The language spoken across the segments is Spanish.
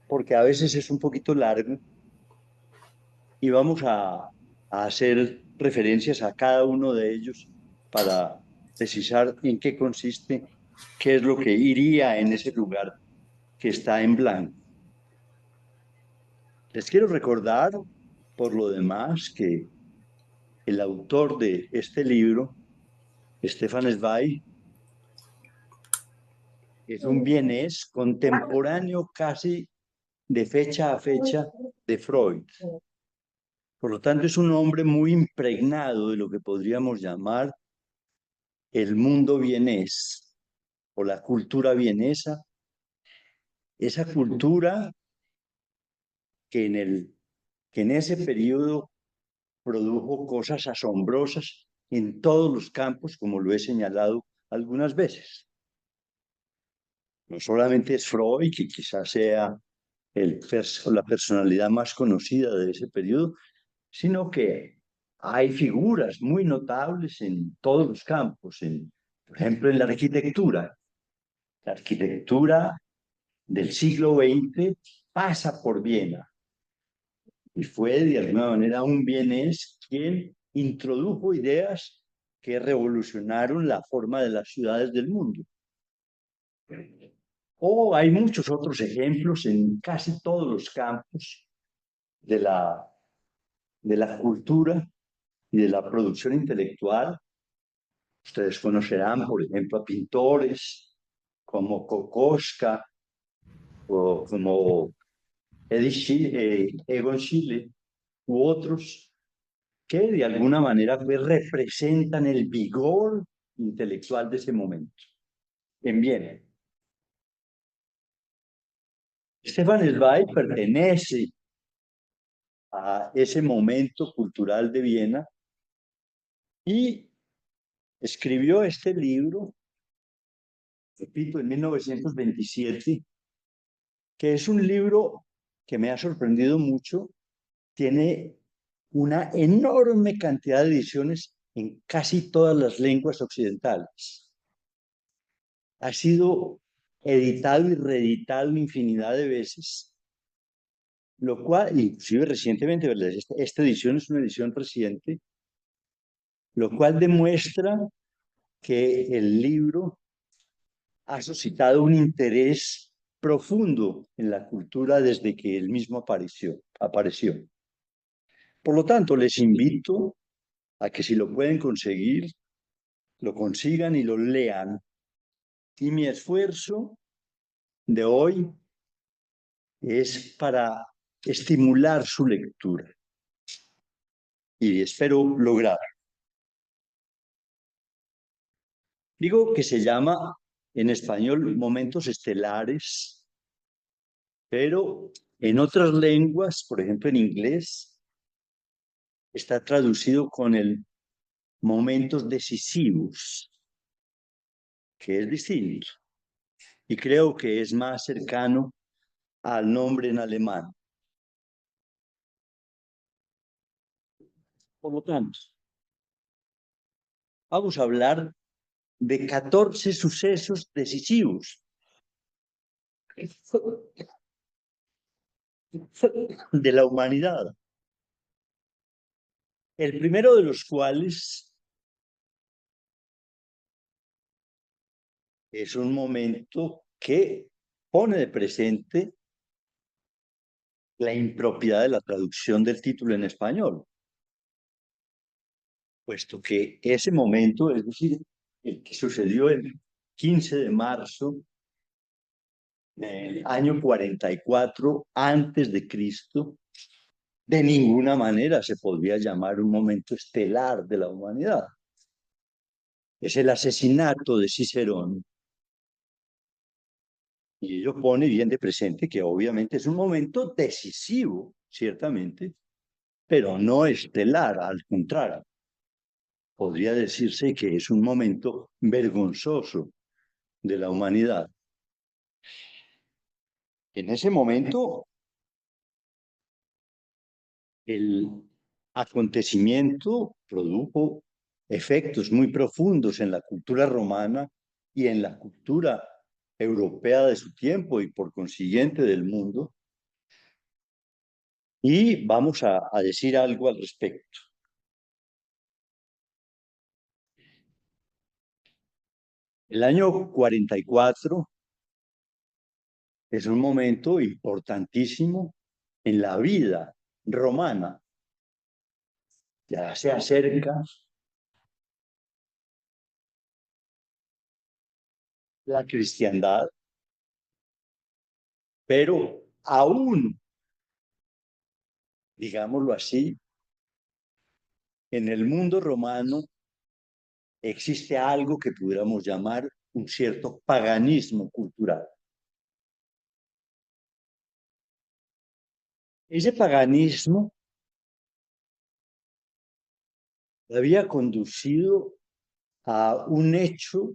porque a veces es un poquito largo y vamos a hacer referencias a cada uno de ellos para precisar en qué consiste, qué es lo que iría en ese lugar que está en blanco. Les quiero recordar, por lo demás, que el autor de este libro, Stefan Zweig, es un vienés contemporáneo casi de fecha a fecha de Freud. Por lo tanto, es un hombre muy impregnado de lo que podríamos llamar el mundo vienés o la cultura vienesa, esa cultura que en ese periodo produjo cosas asombrosas en todos los campos, como lo he señalado algunas veces. No solamente es Freud, que quizás sea la personalidad más conocida de ese periodo, sino que hay figuras muy notables en todos los campos, por ejemplo, en la arquitectura. La arquitectura del siglo XX pasa por Viena y fue de alguna manera un vienés quien introdujo ideas que revolucionaron la forma de las ciudades del mundo. O hay muchos otros ejemplos en casi todos los campos de de la cultura y de la producción intelectual. Ustedes conocerán, por ejemplo, a pintores como Kokoschka o como Egon Schiele u otros que de alguna manera pues, representan el vigor intelectual de ese momento. En Viena. Stefan Zweig pertenece a ese momento cultural de Viena y escribió este libro, repito, en 1927, que es un libro que me ha sorprendido mucho. Tiene una enorme cantidad de ediciones en casi todas las lenguas occidentales. Ha sido editado y reeditado infinidad de veces, lo cual, inclusive recientemente, ¿verdad? Esta edición es una edición reciente, lo cual demuestra que el libro ha suscitado un interés profundo en la cultura desde que él mismo apareció. Por lo tanto, les invito a que si lo pueden conseguir, lo consigan y lo lean. Y mi esfuerzo de hoy es para estimular su lectura. Y espero lograr. Digo que se llama en español Momentos Estelares, pero en otras lenguas, por ejemplo en inglés, está traducido con el Momentos Decisivos, que es distinto. Y creo que es más cercano al nombre en alemán. Por lo tanto, vamos a hablar de 14 sucesos decisivos de la humanidad. El primero de los cuales es un momento que pone de presente la impropiedad de la traducción del título en español, puesto que ese momento, es decir, el que sucedió el 15 de marzo del año 44 antes de Cristo, de ninguna manera se podría llamar un momento estelar de la humanidad. Es el asesinato de Cicerón. Y ello pone bien de presente que obviamente es un momento decisivo, ciertamente, pero no estelar, al contrario. Podría decirse que es un momento vergonzoso de la humanidad. En ese momento, el acontecimiento produjo efectos muy profundos en la cultura romana y en la cultura europea de su tiempo y por consiguiente del mundo, y vamos a decir algo al respecto. El año 44 es un momento importantísimo en la vida romana. Ya se acerca la cristiandad, pero aún, digámoslo así, en el mundo romano existe algo que pudiéramos llamar un cierto paganismo cultural. Ese paganismo había conducido a un hecho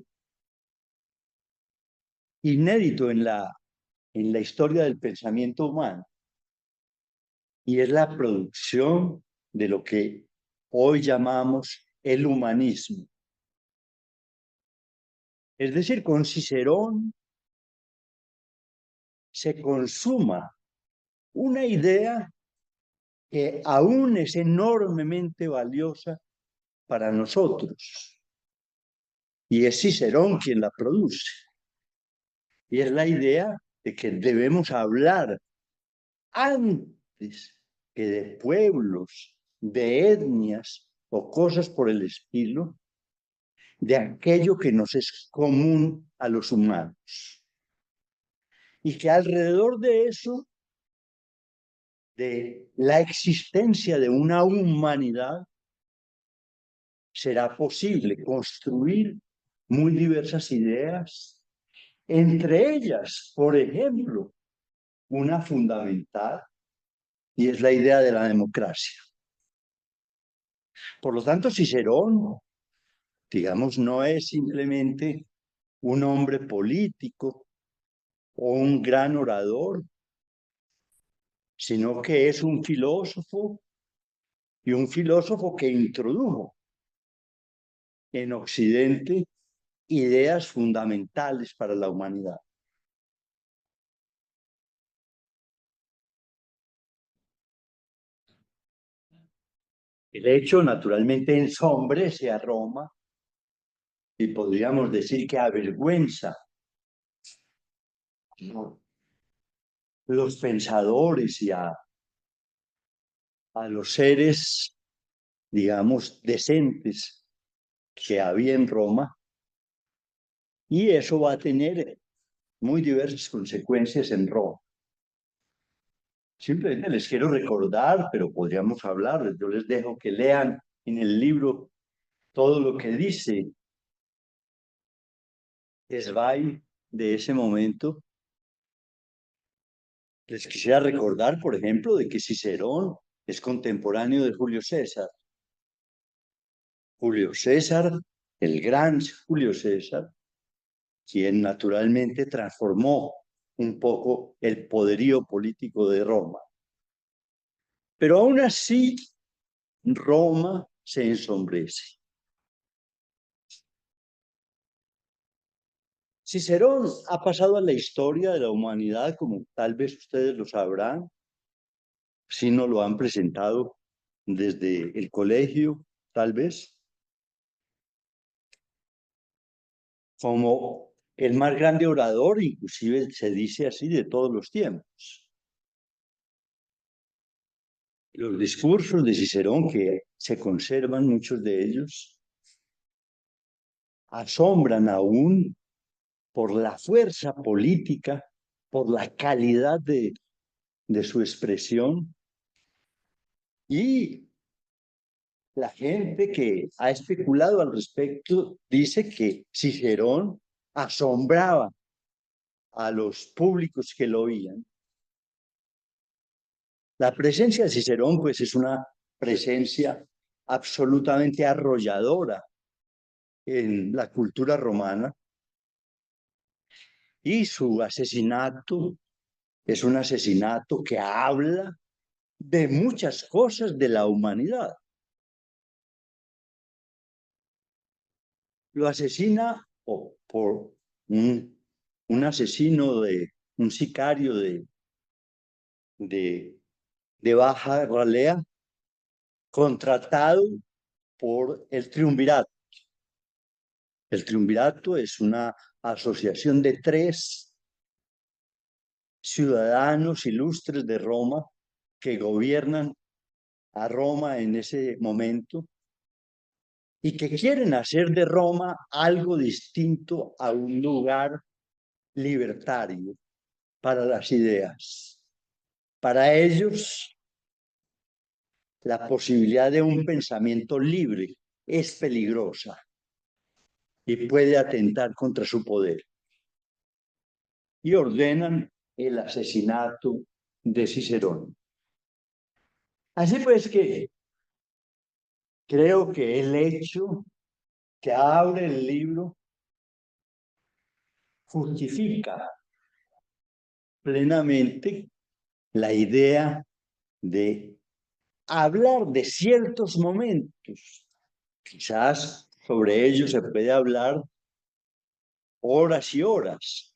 inédito en la historia del pensamiento humano, y es la producción de lo que hoy llamamos el humanismo. Es decir, con Cicerón se consuma una idea que aún es enormemente valiosa para nosotros, y es Cicerón quien la produce. Y es la idea de que debemos hablar antes que de pueblos, de etnias o cosas por el estilo, de aquello que nos es común a los humanos. Y que alrededor de eso, de la existencia de una humanidad, será posible construir muy diversas ideas, entre ellas, por ejemplo, una fundamental, y es la idea de la democracia. Por lo tanto, Cicerón, digamos, no es simplemente un hombre político o un gran orador, sino que es un filósofo, y un filósofo que introdujo en Occidente ideas fundamentales para la humanidad. El hecho, naturalmente, ensombrece a Roma y podríamos decir que avergüenza, ¿no?, los pensadores y a los seres, digamos, decentes que había en Roma, y eso va a tener muy diversas consecuencias en Roma. Simplemente les quiero recordar, pero podríamos hablar, yo les dejo que lean en el libro todo lo que dice Sveig de ese momento. Les quisiera recordar, por ejemplo, de que Cicerón es contemporáneo de Julio César. Julio César, el gran Julio César, quien naturalmente transformó un poco el poderío político de Roma. Pero aún así, Roma se ensombrece. Cicerón ha pasado a la historia de la humanidad, como tal vez ustedes lo sabrán, si no lo han presentado desde el colegio, tal vez, como el más grande orador, inclusive se dice así, de todos los tiempos. Los discursos de Cicerón, que se conservan muchos de ellos, asombran aún por la fuerza política, por la calidad de su expresión, y la gente que ha especulado al respecto dice que Cicerón asombraba a los públicos que lo oían. La presencia de Cicerón, pues, es una presencia absolutamente arrolladora en la cultura romana, y su asesinato es un asesinato que habla de muchas cosas de la humanidad. Lo asesina por un un asesino, un sicario de, de baja ralea, contratado por el Triunvirato. El Triunvirato es una asociación de 3 ciudadanos ilustres de Roma que gobiernan a Roma en ese momento y que quieren hacer de Roma algo distinto a un lugar libertario para las ideas. Para ellos, la posibilidad de un pensamiento libre es peligrosa y puede atentar contra su poder. Y ordenan el asesinato de Cicerón. Así pues que creo que el hecho que abre el libro justifica plenamente la idea de hablar de ciertos momentos. Quizás sobre ellos se puede hablar horas y horas,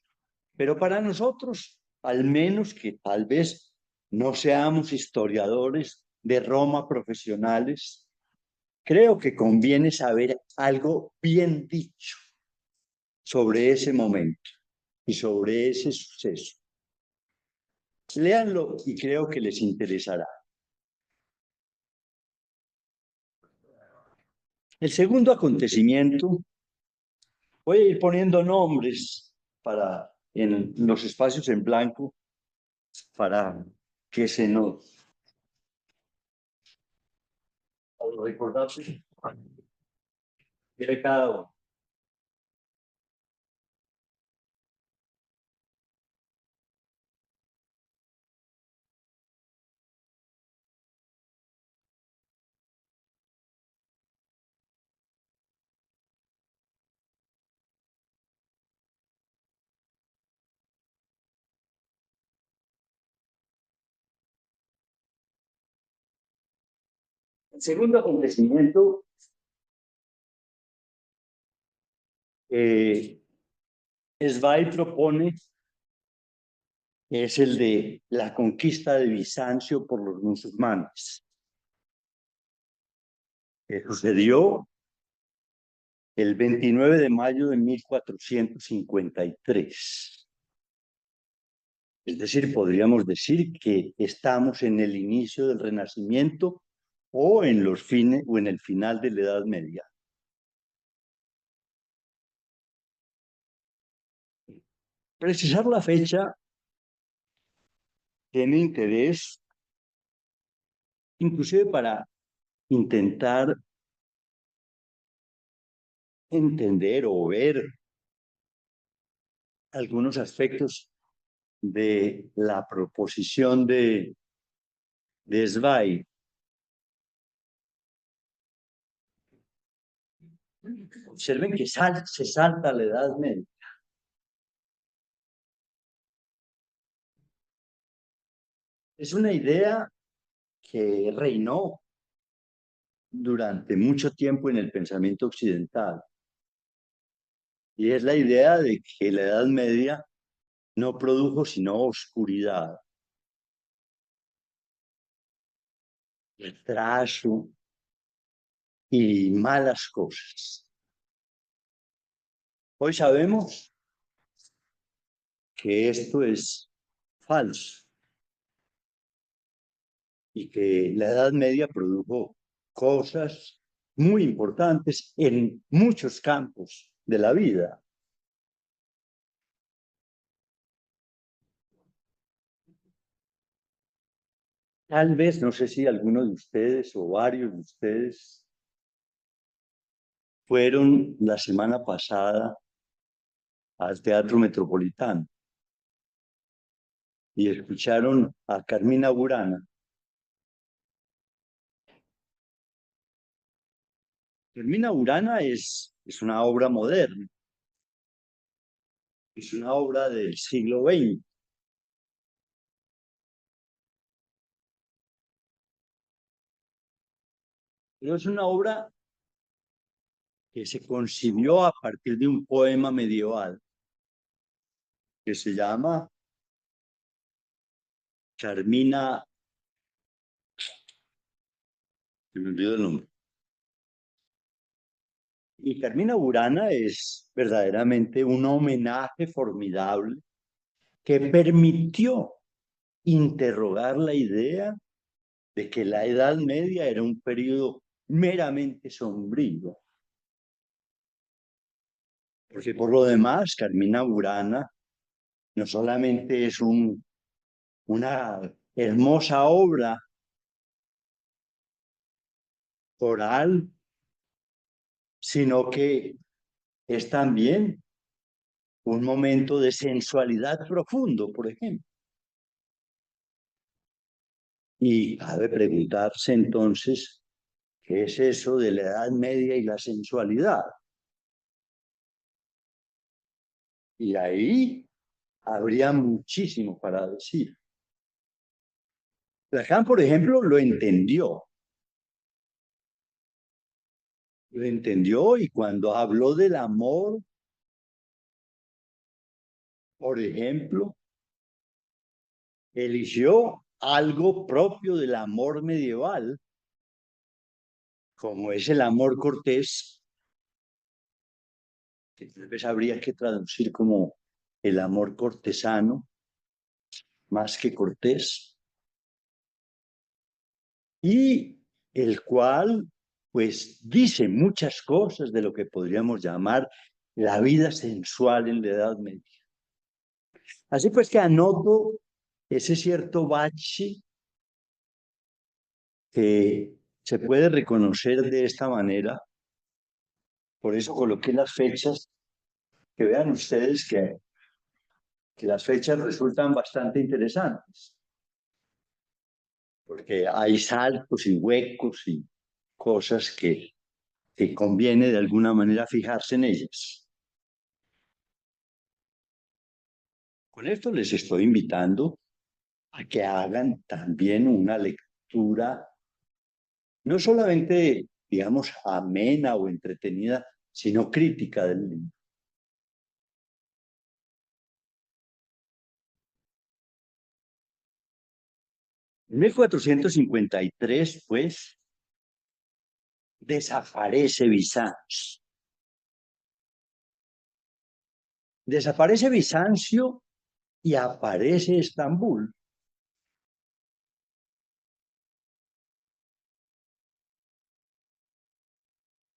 pero para nosotros, al menos que tal vez no seamos historiadores de Roma profesionales, creo que conviene saber algo bien dicho sobre ese momento y sobre ese suceso. Léanlo y creo que les interesará. El segundo acontecimiento, voy a ir poniendo nombres en los espacios en blanco para que se nos recordase de cada uno. El segundo acontecimiento que Zweig propone es el de la conquista de Bizancio por los musulmanes, que sucedió el 29 de mayo de 1453. Es decir, podríamos decir que estamos en el inicio del Renacimiento o en el final de la Edad Media. Precisar la fecha tiene interés, inclusive para intentar entender o ver algunos aspectos de la proposición de Zweig. Observen que se salta la Edad Media. Es una idea que reinó durante mucho tiempo en el pensamiento occidental. Y es la idea de que la Edad Media no produjo sino oscuridad, retraso y malas cosas. Hoy sabemos que esto es falso y que la Edad Media produjo cosas muy importantes en muchos campos de la vida. Tal vez, no sé si alguno de ustedes o varios de ustedes fueron la semana pasada al Teatro Metropolitano y escucharon a Carmina Burana. Carmina Burana es una obra moderna, es una obra del siglo XX. Pero es una obra que se concibió a partir de un poema medieval que se llama Carmina, se me olvidó el nombre. Y Carmina Burana es verdaderamente un homenaje formidable que permitió interrogar la idea de que la Edad Media era un periodo meramente sombrío. Porque por lo demás, Carmina Burana no solamente es una hermosa obra oral, sino que es también un momento de sensualidad profundo, por ejemplo. Y cabe preguntarse entonces, ¿qué es eso de la Edad Media y la sensualidad? Y ahí habría muchísimo para decir. Lacan, por ejemplo, lo entendió y cuando habló del amor, por ejemplo, eligió algo propio del amor medieval, como es el amor cortés, que tal vez habría que traducir como el amor cortesano, más que cortés, y el cual, pues, dice muchas cosas de lo que podríamos llamar la vida sensual en la Edad Media. Así pues que anoto ese cierto bache que se puede reconocer de esta manera. Por eso coloqué las fechas, que vean ustedes que las fechas resultan bastante interesantes, porque hay saltos y huecos y cosas que conviene de alguna manera fijarse en ellas. Con esto les estoy invitando a que hagan también una lectura, no solamente, digamos, amena o entretenida, sino crítica del libro. En 1453, pues, desaparece Bizancio. Desaparece Bizancio y aparece Estambul.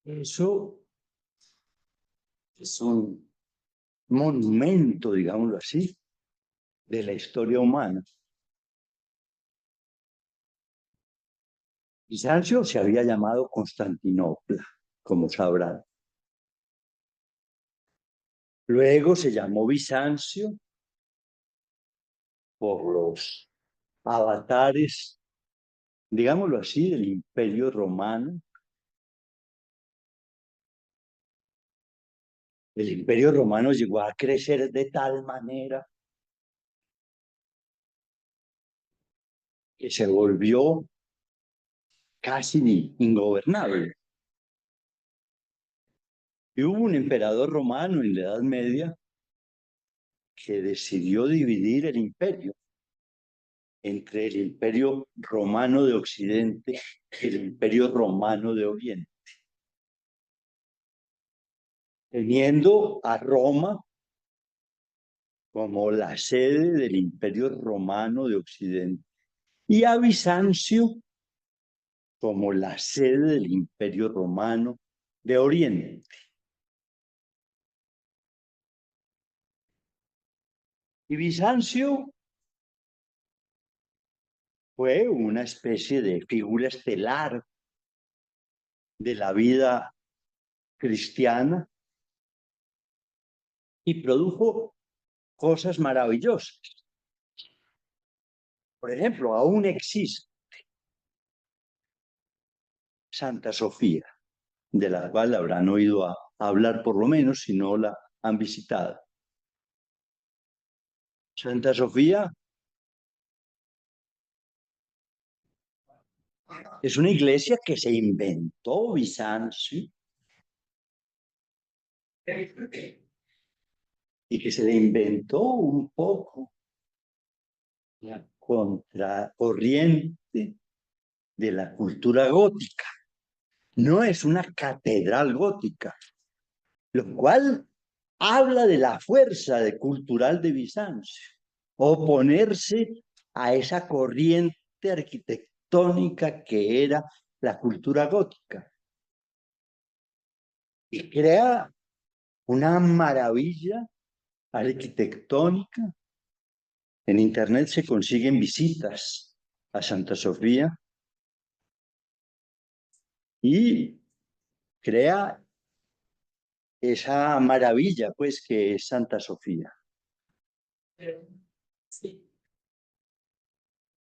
Eso es un monumento, digámoslo así, de la historia humana. Bizancio se había llamado Constantinopla, como sabrán. Luego se llamó Bizancio por los avatares, digámoslo así, del Imperio Romano. El Imperio Romano llegó a crecer de tal manera que se volvió casi ingobernable. Y hubo un emperador romano en la Edad Media que decidió dividir el imperio entre el Imperio Romano de Occidente y el Imperio Romano de Oriente, teniendo a Roma como la sede del Imperio Romano de Occidente y a Bizancio como la sede del Imperio Romano de Oriente. Y Bizancio fue una especie de figura estelar de la vida cristiana y produjo cosas maravillosas. Por ejemplo, aún existe Santa Sofía, de la cual habrán oído hablar por lo menos si no la han visitado. Santa Sofía es una iglesia que se inventó Bizancio y que se le inventó un poco la contracorriente de la cultura gótica. No es una catedral gótica, lo cual habla de la fuerza cultural de Bizancio, oponerse a esa corriente arquitectónica que era la cultura gótica. Y crea una maravilla arquitectónica. En Internet se consiguen visitas a Santa Sofía y crea esa maravilla, pues, que es Santa Sofía.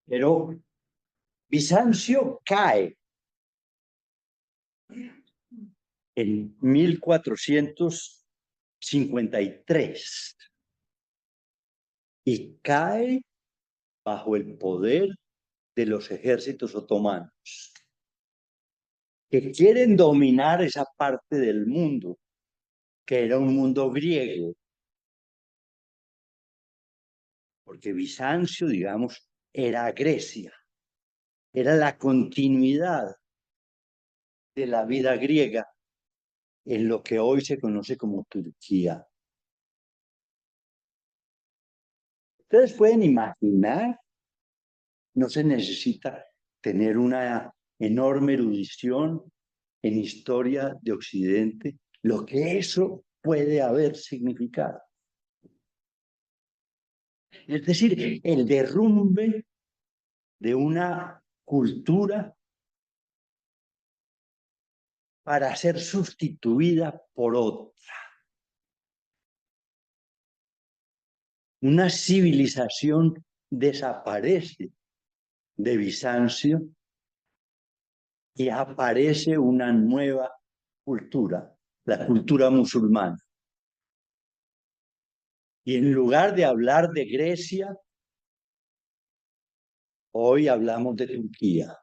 Pero Bizancio cae en 1453 y cae bajo el poder de los ejércitos otomanos, que quieren dominar esa parte del mundo, que era un mundo griego, porque Bizancio, digamos, era Grecia, era la continuidad de la vida griega en lo que hoy se conoce como Turquía. Ustedes pueden imaginar, no se necesita tener una enorme erudición en historia de Occidente, lo que eso puede haber significado. Es decir, el derrumbe de una cultura para ser sustituida por otra. Una civilización desaparece de Bizancio y aparece una nueva cultura, la cultura musulmana. Y en lugar de hablar de Grecia, hoy hablamos de Turquía.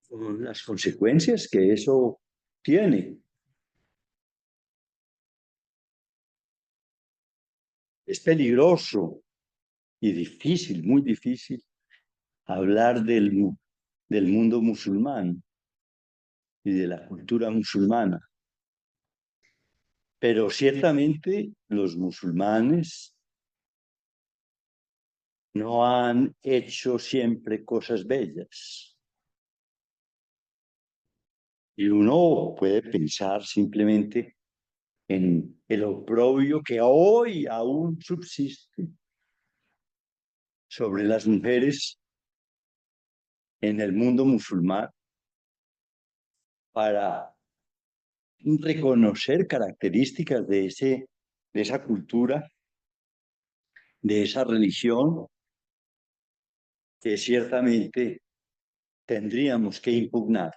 Con las consecuencias que eso tiene. Es peligroso y difícil, muy difícil, hablar del mundo musulmán y de la cultura musulmana. Pero ciertamente los musulmanes no han hecho siempre cosas bellas. Y uno puede pensar simplemente en el oprobio que hoy aún subsiste sobre las mujeres en el mundo musulmán para reconocer características de esa cultura, de esa religión, que ciertamente tendríamos que impugnar.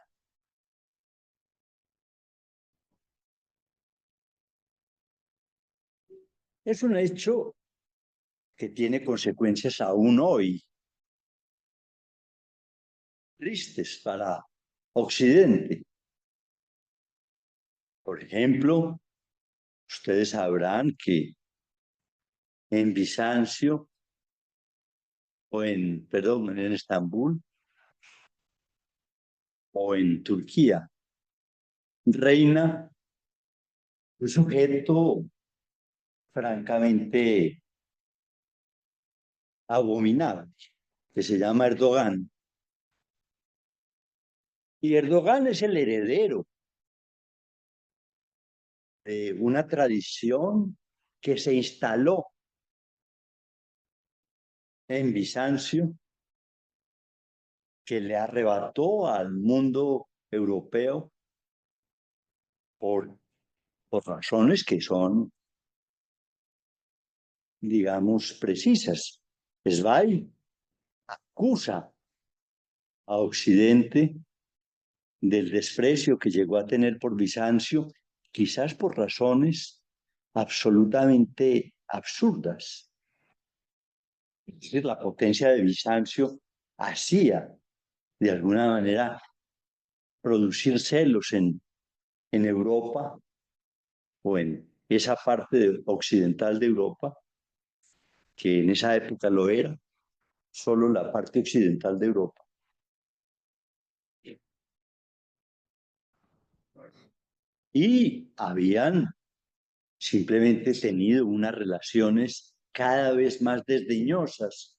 Es un hecho que tiene consecuencias aún hoy, tristes para Occidente. Por ejemplo, ustedes sabrán que en Bizancio, perdón, en Estambul o en Turquía, reina un sujeto francamente abominable, que se llama Erdogan. Y Erdogan es el heredero de una tradición que se instaló en Bizancio, que le arrebató al mundo europeo por, por razones que son, digamos, precisas. Zweig acusa a Occidente del desprecio que llegó a tener por Bizancio, quizás por razones absolutamente absurdas. Es decir, la potencia de Bizancio hacía, de alguna manera, producir celos en Europa o en esa parte occidental de Europa, que en esa época lo era, solo la parte occidental de Europa. Y habían simplemente tenido unas relaciones cada vez más desdeñosas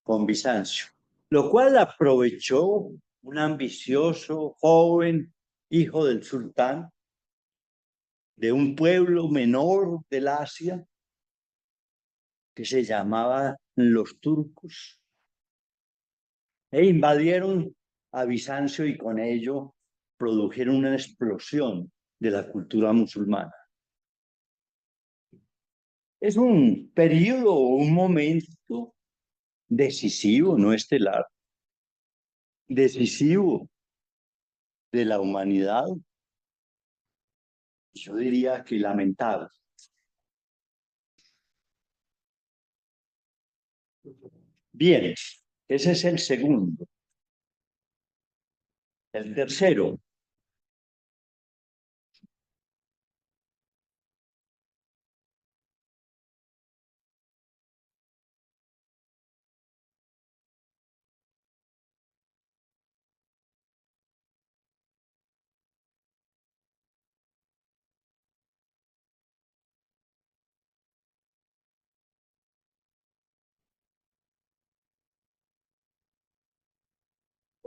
con Bizancio, lo cual aprovechó un ambicioso joven hijo del sultán de un pueblo menor del Asia que se llamaba los turcos e invadieron a Bizancio y con ello produjeron una explosión de la cultura musulmana. Es un periodo, un momento decisivo, no estelar, decisivo de la humanidad, yo diría que lamentable. Bien, ese es el segundo. El tercero,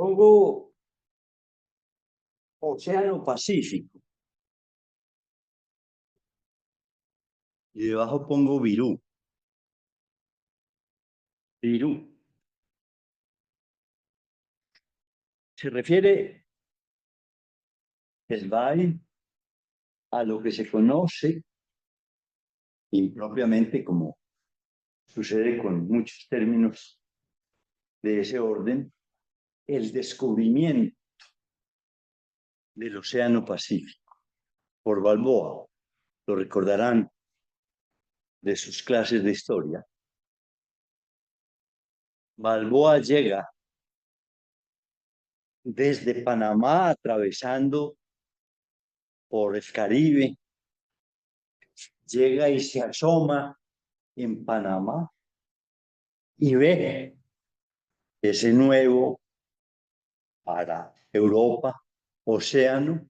pongo Océano Pacífico y debajo pongo Virú. Virú. Se refiere el BAI a lo que se conoce impropiamente, como sucede con muchos términos de ese orden, el descubrimiento del Océano Pacífico por Balboa. Lo recordarán de sus clases de historia. Balboa llega desde Panamá, atravesando por el Caribe, llega y se asoma en Panamá y ve ese nuevo para Europa océano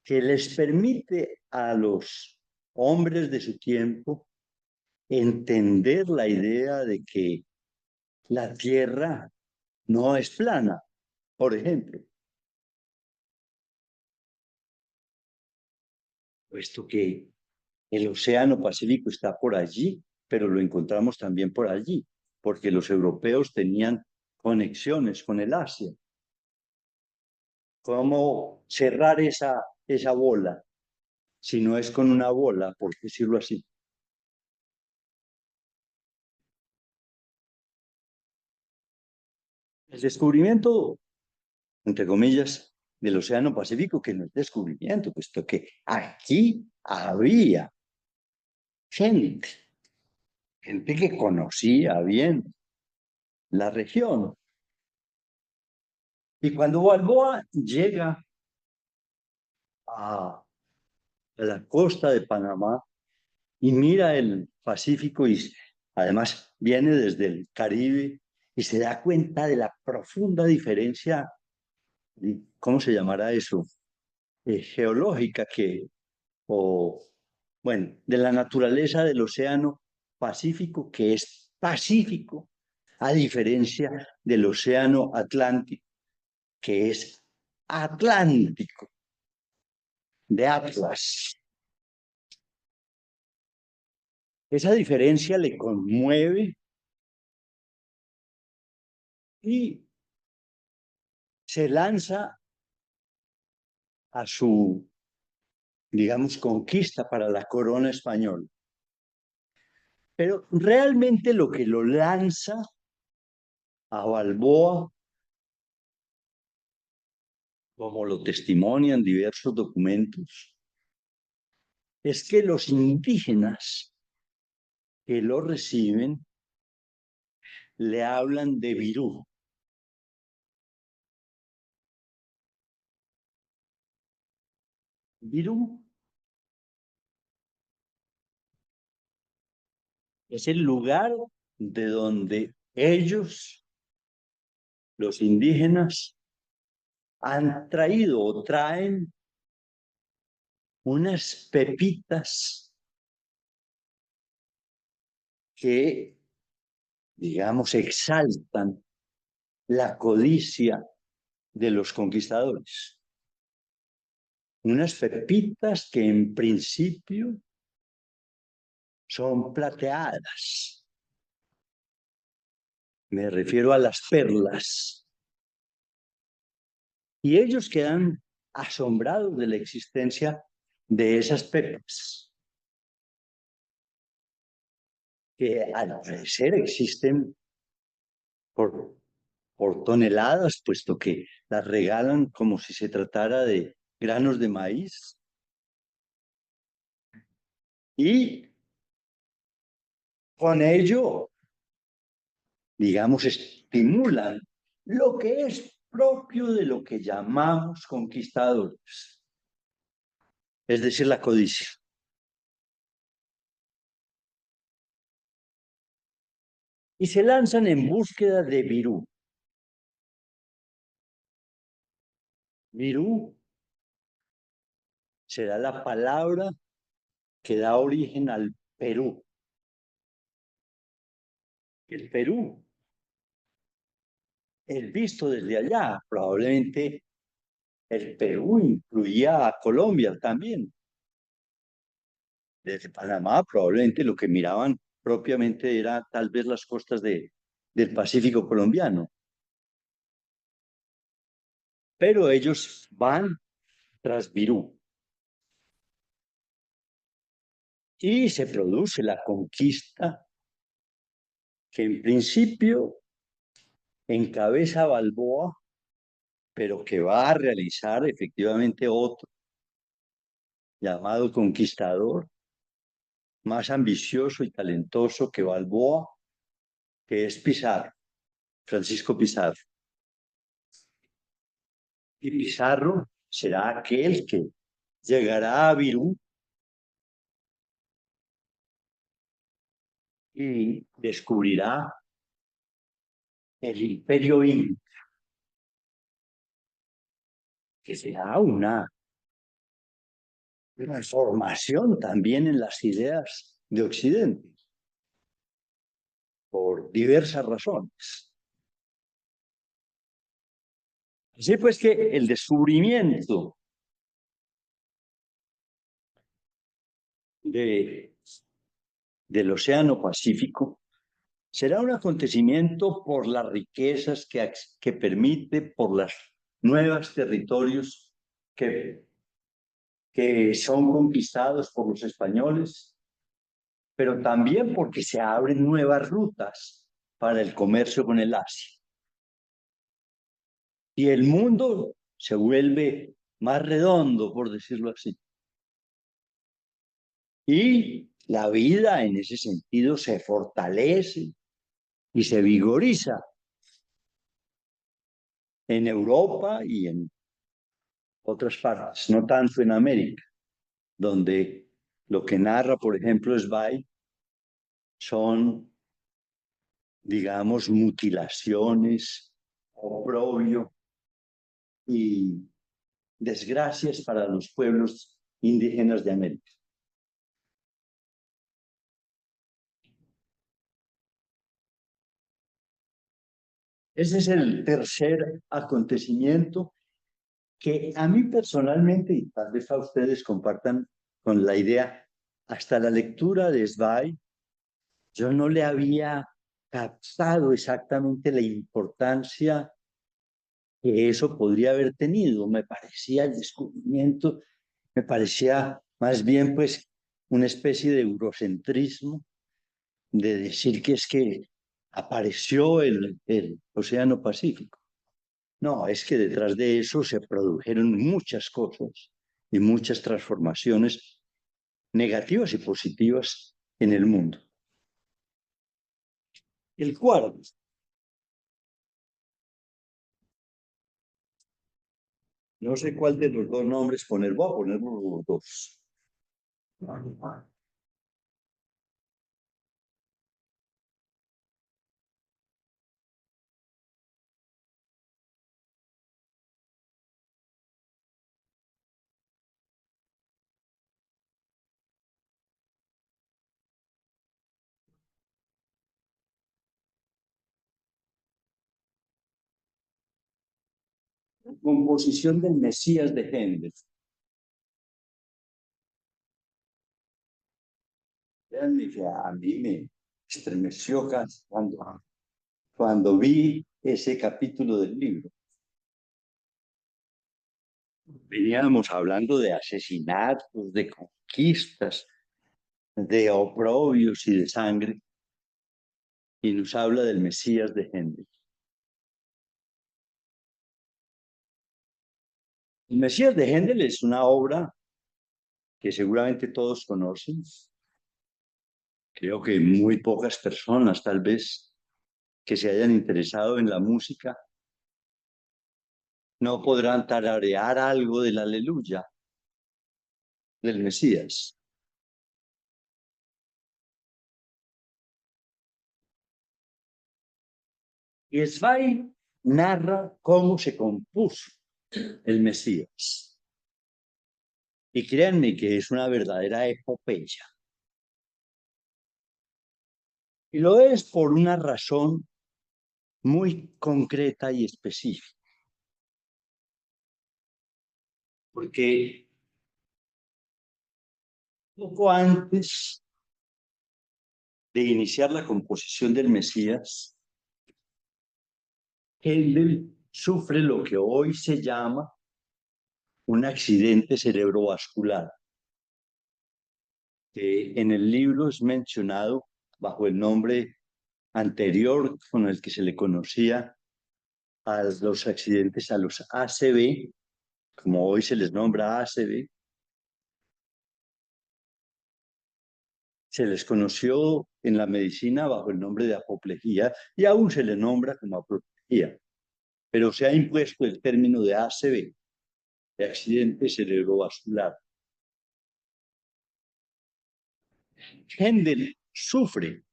que les permite a los hombres de su tiempo entender la idea de que la Tierra no es plana, por ejemplo, puesto que el Océano Pacífico está por allí, pero lo encontramos también por allí, porque los europeos tenían conexiones con el Asia. ¿Cómo cerrar esa bola? Si no es con una bola, por decirlo así. El descubrimiento, entre comillas, del Océano Pacífico, que no es descubrimiento, puesto que aquí había gente, gente que conocía bien la región. Y cuando Balboa llega a la costa de Panamá y mira el Pacífico y además viene desde el Caribe y se da cuenta de la profunda diferencia, ¿cómo se llamará eso? Geológica o bueno, de la naturaleza del Océano Pacífico, que es pacífico, a diferencia del Océano Atlántico, que es atlántico, de Atlas. Esa diferencia le conmueve y se lanza a su, digamos, conquista para la corona española. Pero realmente lo que lo lanza a Balboa, como lo testimonian diversos documentos, es que los indígenas que lo reciben le hablan de Virú. Virú es el lugar de donde ellos, los indígenas, han traído o traen unas pepitas que, digamos, exaltan la codicia de los conquistadores. Unas pepitas que en principio son plateadas. Me refiero a las perlas. Y ellos quedan asombrados de la existencia de esas pepas, que al parecer existen por, por toneladas, puesto que las regalan como si se tratara de granos de maíz. Y con ello, digamos, estimulan lo que es propio de lo que llamamos conquistadores, es decir, la codicia. Y se lanzan en búsqueda de Virú. Virú será la palabra que da origen al Perú. El Perú es visto desde allá. Probablemente el Perú incluía a Colombia también. Desde Panamá probablemente lo que miraban propiamente era tal vez las costas del Pacífico colombiano. Pero ellos van tras Virú. Y se produce la conquista que en principio encabeza Balboa, pero que va a realizar efectivamente otro llamado conquistador, más ambicioso y talentoso que Balboa, que es Pizarro, Francisco Pizarro. Y Pizarro será aquel que llegará a Virú y descubrirá el imperio inca, que será una transformación también en las ideas de Occidente, por diversas razones. Así pues que el descubrimiento de, del Océano Pacífico será un acontecimiento por las riquezas que permite, por los nuevos territorios que son conquistados por los españoles, pero también porque se abren nuevas rutas para el comercio con el Asia. Y el mundo se vuelve más redondo, por decirlo así. Y la vida en ese sentido se fortalece y se vigoriza en Europa y en otras partes, no tanto en América, donde lo que narra, por ejemplo, Zweig son, digamos, mutilaciones, oprobio y desgracias para los pueblos indígenas de América. Ese es el tercer acontecimiento que a mí personalmente, y tal vez a ustedes compartan con la idea, hasta la lectura de Zweig, yo no le había captado exactamente la importancia que eso podría haber tenido. Me parecía el descubrimiento, me parecía más bien pues una especie de eurocentrismo, de decir que es que apareció el Océano Pacífico. No, es que detrás de eso se produjeron muchas cosas y muchas transformaciones negativas y positivas en el mundo. El cuarto No sé cuál de los dos nombres poner, voy a poner los dos. Composición del Mesías de Händel. Créanme que a mí me estremeció cuando vi ese capítulo del libro. Veníamos hablando de asesinatos, de conquistas, de oprobios y de sangre, y nos habla del Mesías de Händel. El Mesías de Händel es una obra que seguramente todos conocen. Creo que muy pocas personas, tal vez, que se hayan interesado en la música, no podrán tararear algo del aleluya del Mesías. Y Zweig narra cómo se compuso el Mesías. Y créanme que es una verdadera epopeya. Y lo es por una razón muy concreta y específica. Porque poco antes de iniciar la composición del Mesías, Händel sufre lo que hoy se llama un accidente cerebrovascular, que en el libro es mencionado bajo el nombre anterior con el que se le conocía a los accidentes, a los ACV, como hoy se les nombra ACV. Se les conoció en la medicina bajo el nombre de apoplejía y aún se les nombra como apoplejía, pero se ha impuesto el término de ACV, de accidente cerebrovascular. Händel sufre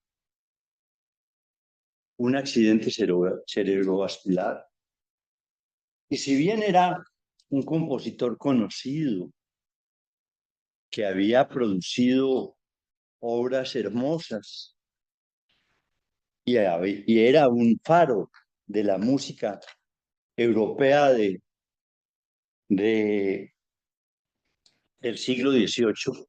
un accidente cerebrovascular y si bien era un compositor conocido que había producido obras hermosas y era un faro de la música europea de, del siglo XVIII,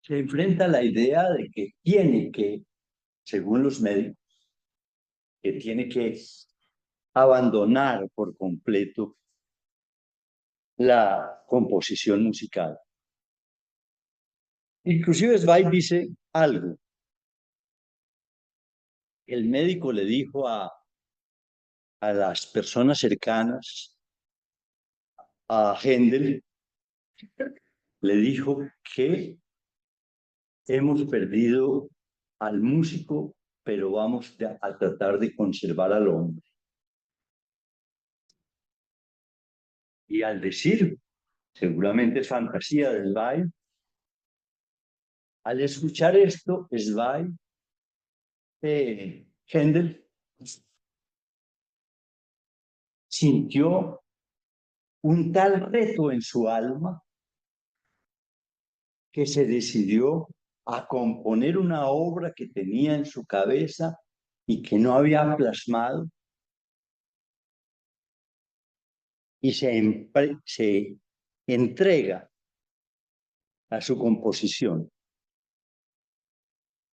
se enfrenta a la idea de que tiene que, según los médicos, que tiene que abandonar por completo la composición musical. Inclusive Zweig dice algo. El médico le dijo a las personas cercanas a Händel, le dijo que hemos perdido al músico, pero vamos a tratar de conservar al hombre. Y al decir, seguramente es fantasía del Zweig, al escuchar esto, Zweig, Händel, sintió un tal reto en su alma que se decidió a componer una obra que tenía en su cabeza y que no había plasmado y se entrega a su composición.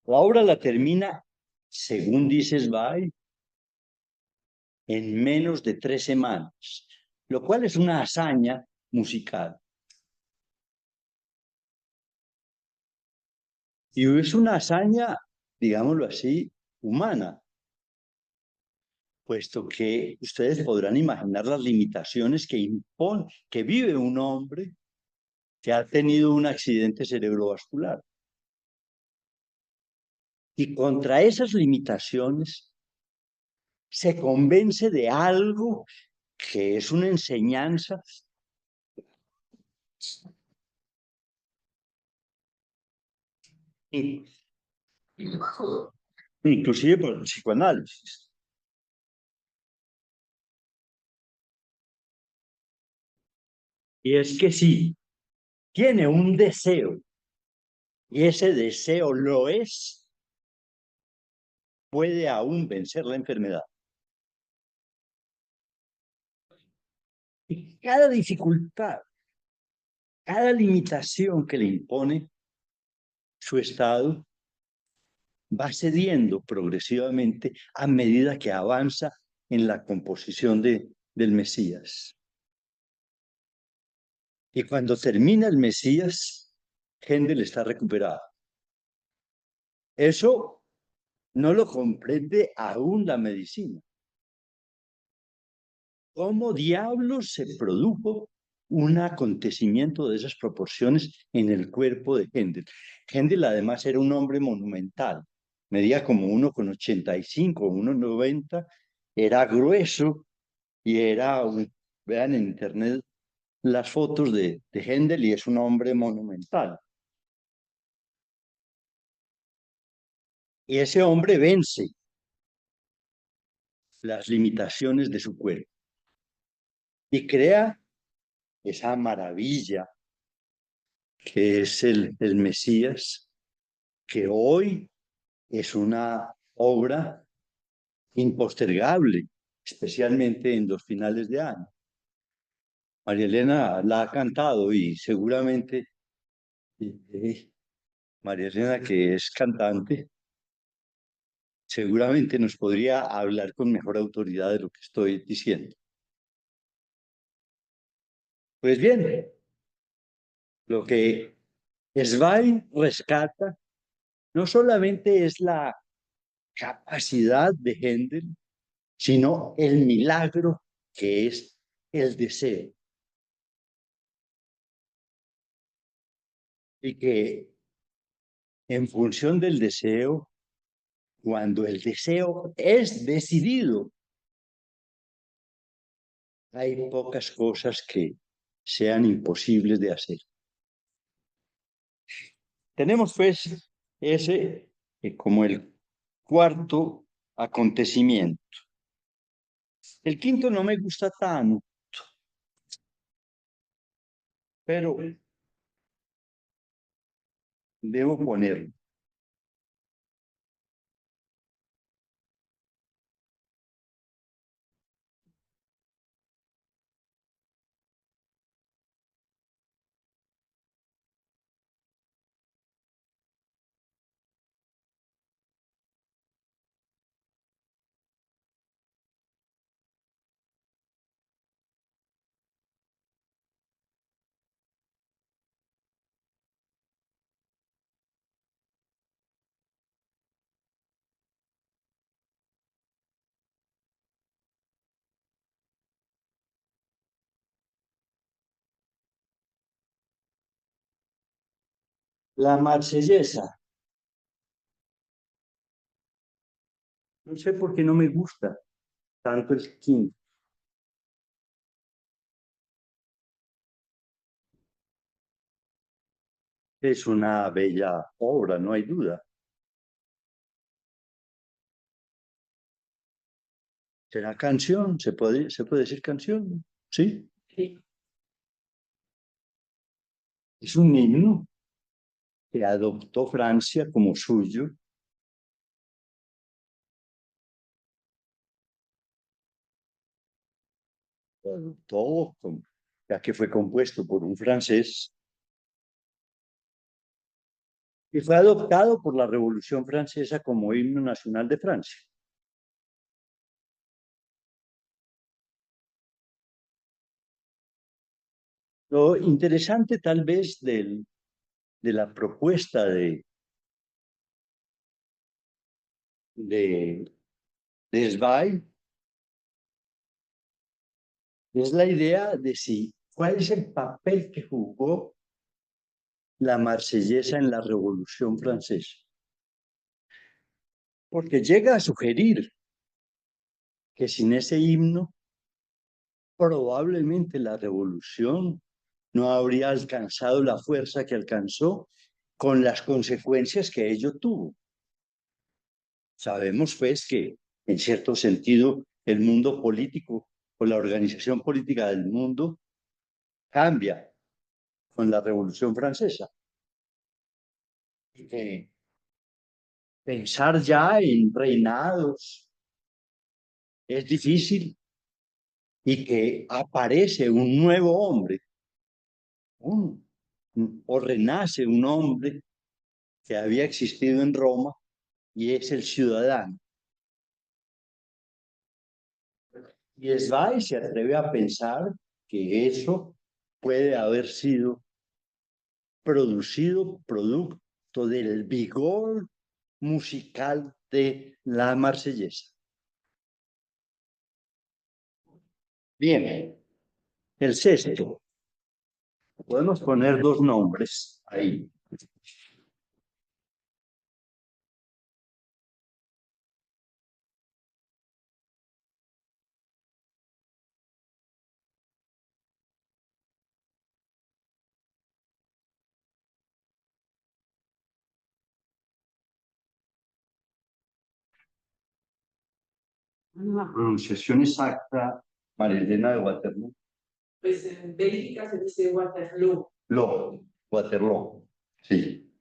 La obra la termina, según dice Zweig, en menos de 3 semanas, lo cual es una hazaña musical. Y es una hazaña, digámoslo así, humana, puesto que ustedes podrán imaginar las limitaciones que vive un hombre que ha tenido un accidente cerebrovascular. Y contra esas limitaciones se convence de algo que es una enseñanza inclusive por el psicoanálisis. Y es que si tiene un deseo y ese deseo lo es, puede aún vencer la enfermedad. Y cada dificultad, cada limitación que le impone su estado va cediendo progresivamente a medida que avanza en la composición del Mesías. Y cuando termina el Mesías, Händel está recuperado. Eso no lo comprende aún la medicina. ¿Cómo diablos se produjo un acontecimiento de esas proporciones en el cuerpo de Händel? Händel además era un hombre monumental, medía como 1,85, 1,90, era grueso y era, vean en internet las fotos de Händel y es un hombre monumental. Y ese hombre vence las limitaciones de su cuerpo y crea esa maravilla que es el Mesías, que hoy es una obra impostergable, especialmente en los finales de año. María Elena la ha cantado y seguramente María Elena, que es cantante, seguramente nos podría hablar con mejor autoridad de lo que estoy diciendo. Pues bien, lo que Zweig rescata no solamente es la capacidad de Händel, sino el milagro que es el deseo. Y que en función del deseo, cuando el deseo es decidido, hay pocas cosas que sean imposibles de hacer. Tenemos pues ese como el cuarto acontecimiento. El quinto no me gusta tanto, pero debo ponerlo. La marsellesa. No sé por qué no me gusta tanto el quinto. Es una bella obra, no hay duda. ¿Será canción? ¿Se puede decir canción? ¿Sí? Sí. Es un himno que adoptó Francia como suyo. Lo adoptó, ya que fue compuesto por un francés y fue adoptado por la Revolución Francesa como himno nacional de Francia. Lo interesante tal vez de la propuesta de, de Zweig es la idea de si cuál es el papel que jugó la marsellesa en la Revolución Francesa. porque llega a sugerir que sin ese himno probablemente la revolución no habría alcanzado la fuerza que alcanzó con las consecuencias que ello tuvo. Sabemos pues que en cierto sentido el mundo político o la organización política del mundo cambia con la Revolución Francesa. Y que pensar ya en reinados es difícil y que aparece un nuevo hombre, un, o renace un hombre que había existido en Roma y es el ciudadano. Y Zweig se atreve a pensar que eso puede haber sido producido producto del vigor musical de la marsellesa. Bien, el sexto. Podemos poner dos nombres ahí. La pronunciación exacta, Marilena de Waterloo. Pues en Bélgica se dice Waterloo. Waterloo, sí.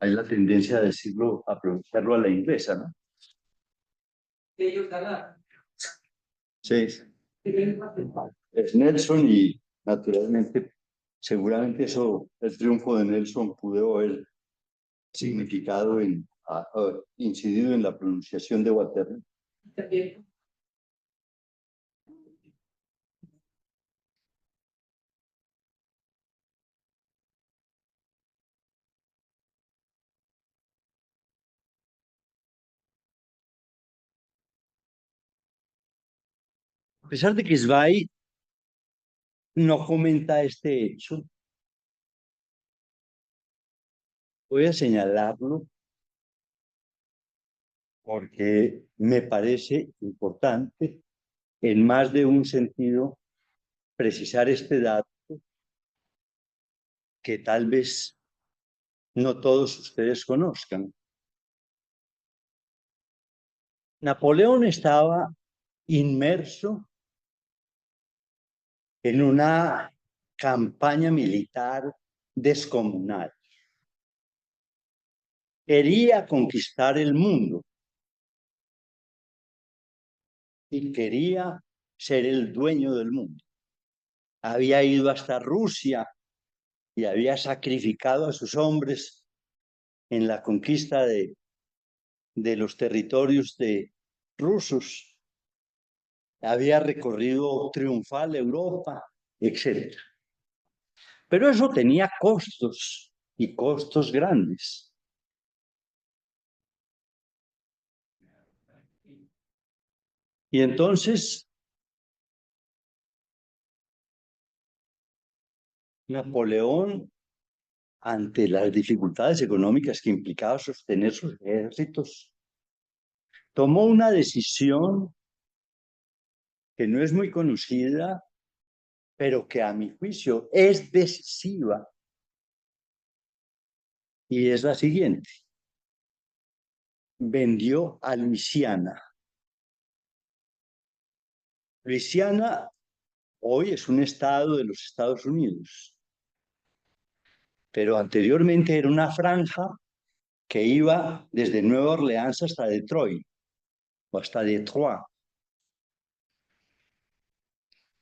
Hay la tendencia a decirlo, a pronunciarlo a la inglesa, ¿no? Ellos ganaron. Sí. Es Nelson y naturalmente, seguramente eso, el triunfo de Nelson pudo haber significado incidido en la pronunciación de Waterloo. También. A pesar de que Zweig no comenta este hecho, voy a señalarlo porque me parece importante en más de un sentido precisar este dato que tal vez no todos ustedes conozcan. Napoleón estaba inmerso en una campaña militar descomunal. Quería conquistar el mundo y quería ser el dueño del mundo. Había ido hasta Rusia y había sacrificado a sus hombres en la conquista de los territorios rusos. Había recorrido triunfal Europa, etc. Pero eso tenía costos y costos grandes. Y entonces Napoleón, ante las dificultades económicas que implicaba sostener sus ejércitos, tomó una decisión que no es muy conocida, pero que a mi juicio es decisiva, y es la siguiente. Vendió a Luisiana. Luisiana hoy es un estado de los Estados Unidos, pero anteriormente era una franja que iba desde Nueva Orleans hasta Detroit o hasta Detroit.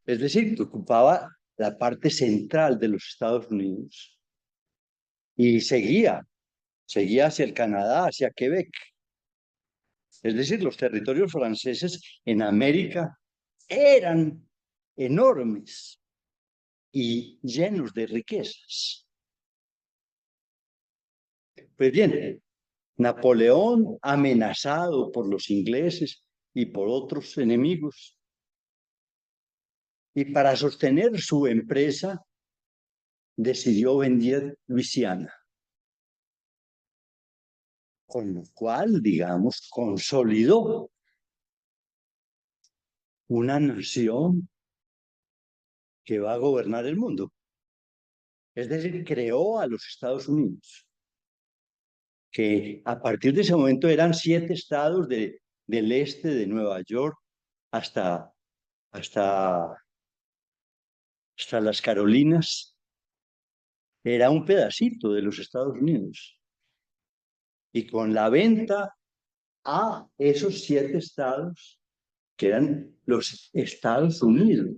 Es decir, que ocupaba la parte central de los Estados Unidos y seguía hacia el Canadá, hacia Quebec. Es decir, los territorios franceses en América eran enormes y llenos de riquezas. Pues bien, Napoleón, amenazado por los ingleses y por otros enemigos, y para sostener su empresa, decidió vender Luisiana. con lo cual, digamos, consolidó una nación que va a gobernar el mundo. Es decir, creó a los Estados Unidos, que a partir de ese momento eran 7 estados del este de Nueva York hasta, hasta, hasta las Carolinas. Era un pedacito de los Estados Unidos. Y con la venta a esos 7 estados, que eran los Estados Unidos,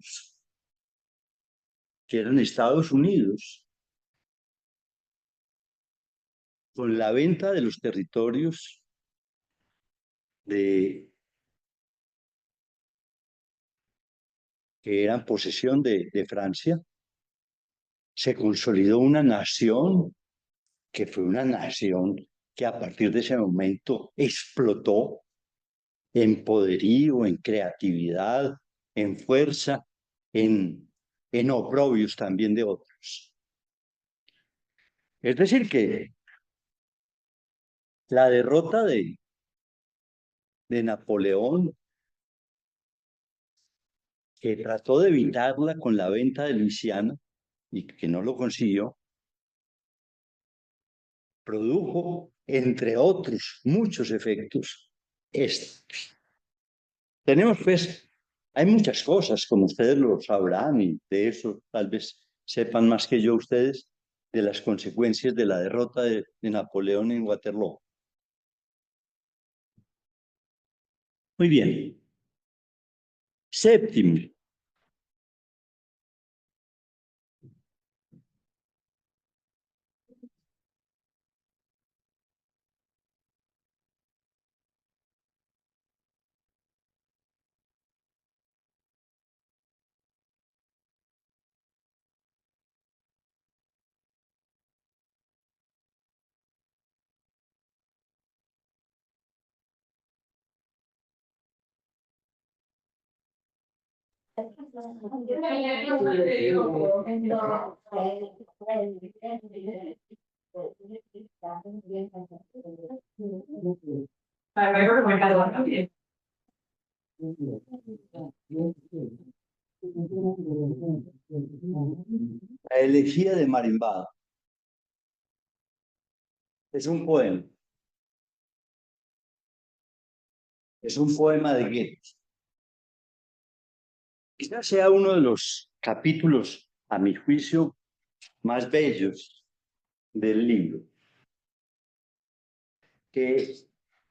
con la venta de los territorios que eran posesión de Francia, se consolidó una nación que fue una nación que a partir de ese momento explotó en poderío, en creatividad, en fuerza, en oprobios también de otros. Es decir, que la derrota de Napoleón, que trató de evitarla con la venta de Luisiana y que no lo consiguió, produjo, entre otros muchos efectos, estos. Tenemos pues, hay muchas cosas, como ustedes lo sabrán, y de eso tal vez sepan más que yo ustedes, de las consecuencias de la derrota de Napoleón en Waterloo. Muy bien. Séptimo. La elegía de Marimbada es un poema. Es un poema de Goethe. Quizás sea uno de los capítulos, a mi juicio, más bellos del libro, que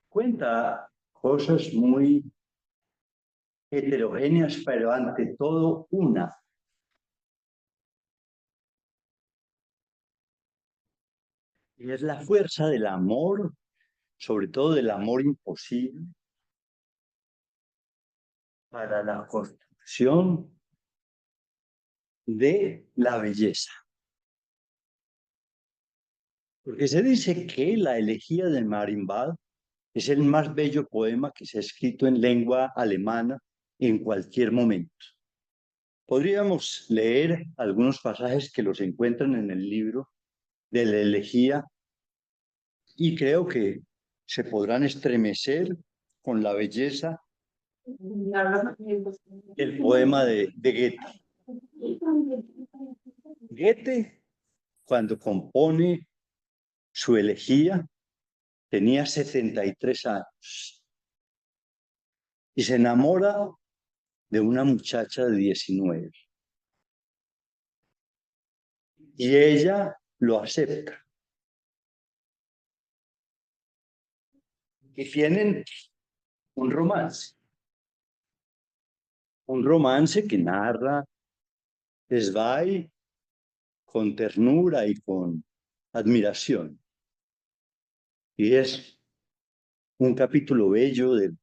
cuenta cosas muy heterogéneas, pero ante todo una. Y es la fuerza del amor, sobre todo del amor imposible, para la construcción de la belleza. Porque se dice que la elegía de Marienbad es el más bello poema que se ha escrito en lengua alemana en cualquier momento. Podríamos leer algunos pasajes que los encuentran en el libro de la elegía y creo que se podrán estremecer con la belleza del poema de Goethe. Goethe, cuando compone su elegía, tenía 73 años y se enamora de una muchacha de 19. Y ella lo acepta. Y tienen un romance. Un romance que narra Zweig con ternura y con admiración. Y es un capítulo bello de...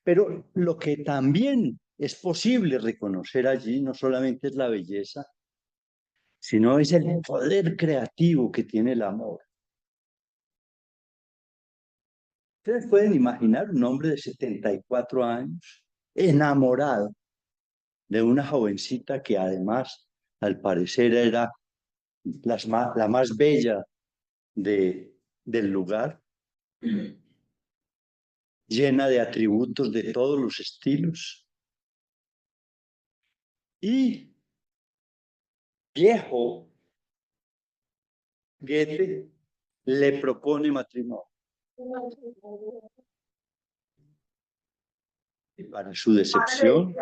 Pero lo que también es posible reconocer allí no solamente es la belleza, sino es el poder creativo que tiene el amor. Ustedes pueden imaginar un hombre de 74 años enamorado de una jovencita que además, al parecer, era la más bella del lugar, llena de atributos de todos los estilos. Y viejo, Goethe le propone matrimonio. Y para su decepción,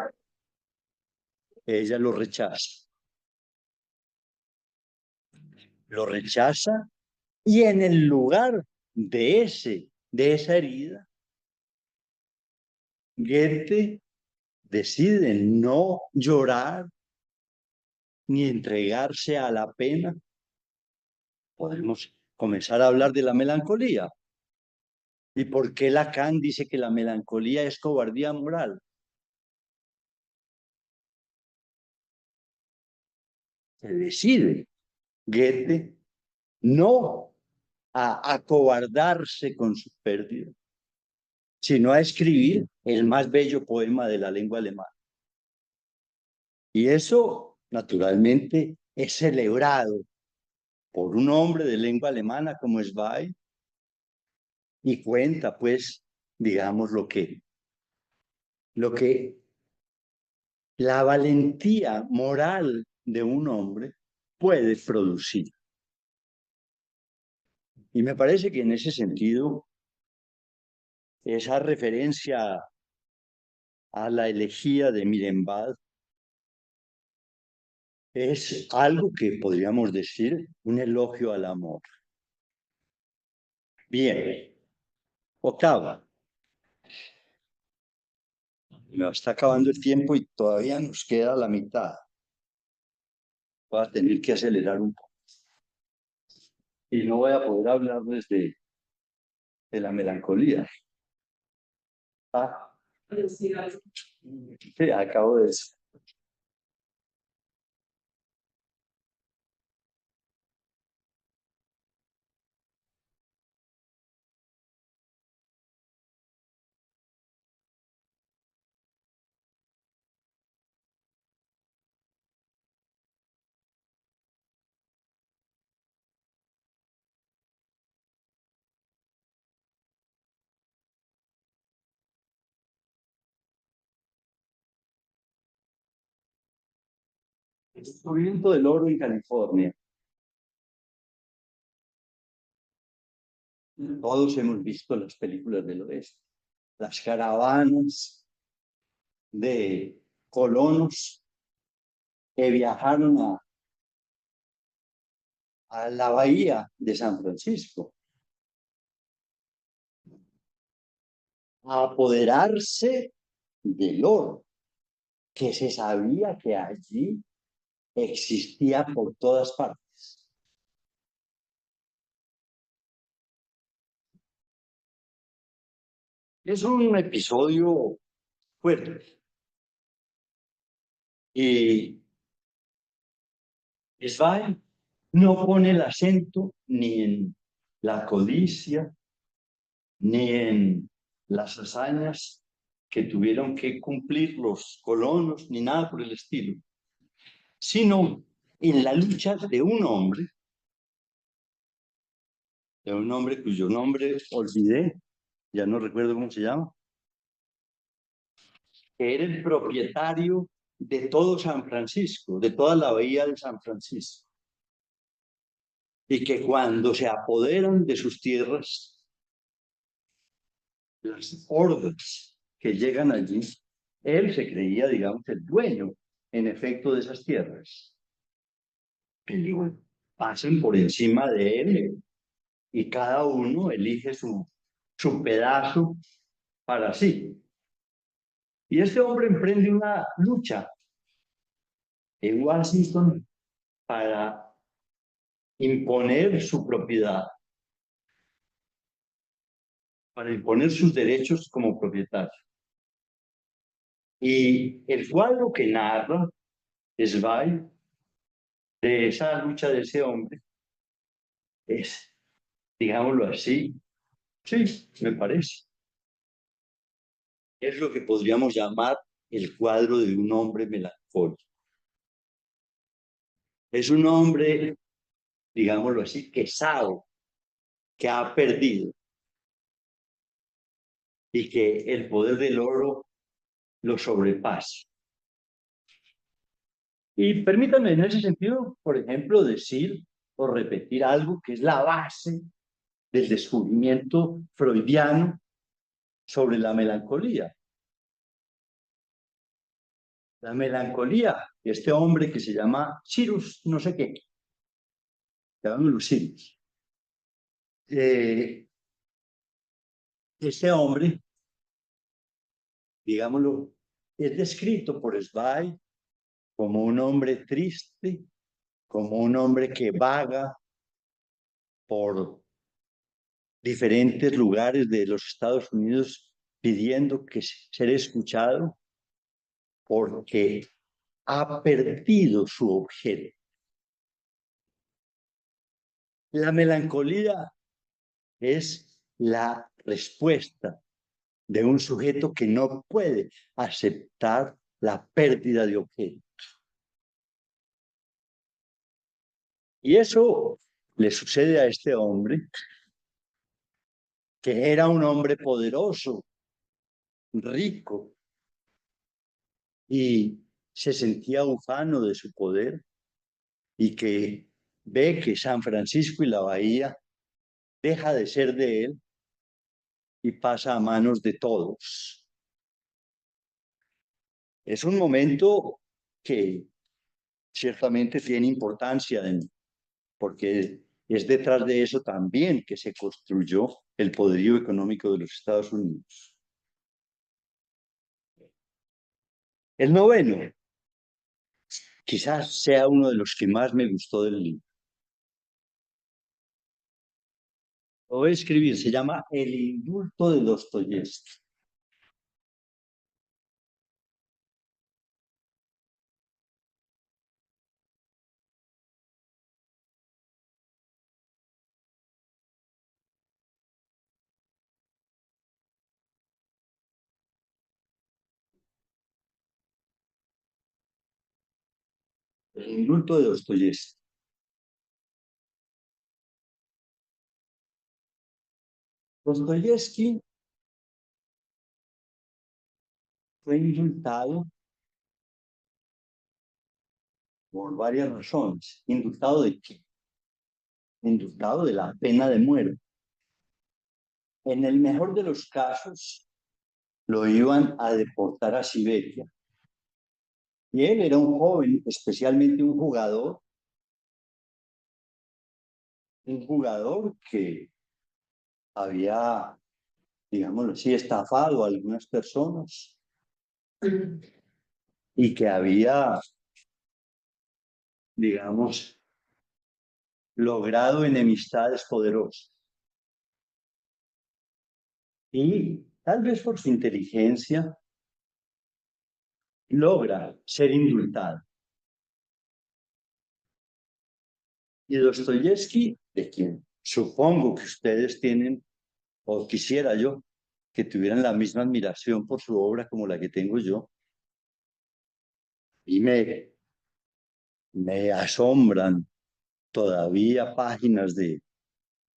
ella lo rechaza. Lo rechaza y en el lugar de esa herida, Goethe decide no llorar ni entregarse a la pena. Podemos comenzar a hablar de la melancolía. ¿Y por qué Lacan dice que la melancolía es cobardía moral? Se decide Goethe no a acobardarse con su pérdida, sino a escribir el más bello poema de la lengua alemana. Y eso, naturalmente, es celebrado por un hombre de lengua alemana como Zweig y cuenta, pues, digamos, lo que la valentía moral de un hombre puede producir. Y me parece que en ese sentido, esa referencia a la elegía de Mirenbad es algo que podríamos decir un elogio al amor. Bien, octava. Me está acabando el tiempo y todavía nos queda la mitad. Voy a tener que acelerar un poco. Y no voy a poder hablarles de la melancolía. Ah, sí, acabo de eso. El descubrimiento del oro en California. Todos hemos visto las películas del oeste. Las caravanas de colonos que viajaron a la bahía de San Francisco a apoderarse del oro, que se sabía que allí existía por todas partes. Es un episodio fuerte. Y Zweig no pone el acento ni en la codicia, ni en las hazañas que tuvieron que cumplir los colonos, ni nada por el estilo, sino en la lucha de un hombre cuyo nombre olvidé, ya no recuerdo cómo se llama, que era el propietario de todo San Francisco, de toda la bahía de San Francisco, y que cuando se apoderan de sus tierras, las hordas que llegan allí, él se creía, digamos, el dueño, en efecto, de esas tierras. Pero pasan por encima de él y cada uno elige su pedazo para sí. Y este hombre emprende una lucha en Washington para imponer su propiedad, para imponer sus derechos como propietario. Y el cuadro que narra Zweig de esa lucha de ese hombre es, digámoslo así, sí, me parece. Es lo que podríamos llamar el cuadro de un hombre melancólico. Es un hombre, digámoslo así, que sabe que ha perdido, y que el poder del oro lo sobrepase. Y permítanme en ese sentido, por ejemplo, decir o repetir algo que es la base del descubrimiento freudiano sobre la melancolía. La melancolía, este hombre que se llama Cyrus, no sé qué, llamámoslo Cyrus. Este hombre, digámoslo, es descrito por Zweig como un hombre triste, como un hombre que vaga por diferentes lugares de los Estados Unidos pidiendo que ser escuchado porque ha perdido su objeto. La melancolía es la respuesta de un sujeto que no puede aceptar la pérdida de objeto. Y eso le sucede a este hombre, que era un hombre poderoso, rico, y se sentía ufano de su poder, y que ve que San Francisco y la Bahía deja de ser de él y pasa a manos de todos. Es un momento que ciertamente tiene importancia porque es detrás de eso también que se construyó el poderío económico de los Estados Unidos. El noveno, quizás sea uno de los que más me gustó del libro. Lo voy a escribir, se llama El indulto de Dostoyevski. El indulto de Dostoyevski. Dostoyevski fue indultado por varias razones. ¿Indultado de qué? Indultado de la pena de muerte. En el mejor de los casos, lo iban a deportar a Siberia. Y él era un joven, especialmente un jugador que había, digámoslo así, estafado a algunas personas y que había, digamos, logrado enemistades poderosas. Y tal vez por su inteligencia logra ser indultado. Y Dostoyevski, de quien supongo que ustedes tienen, o quisiera yo, que tuvieran la misma admiración por su obra como la que tengo yo, y me asombran todavía páginas de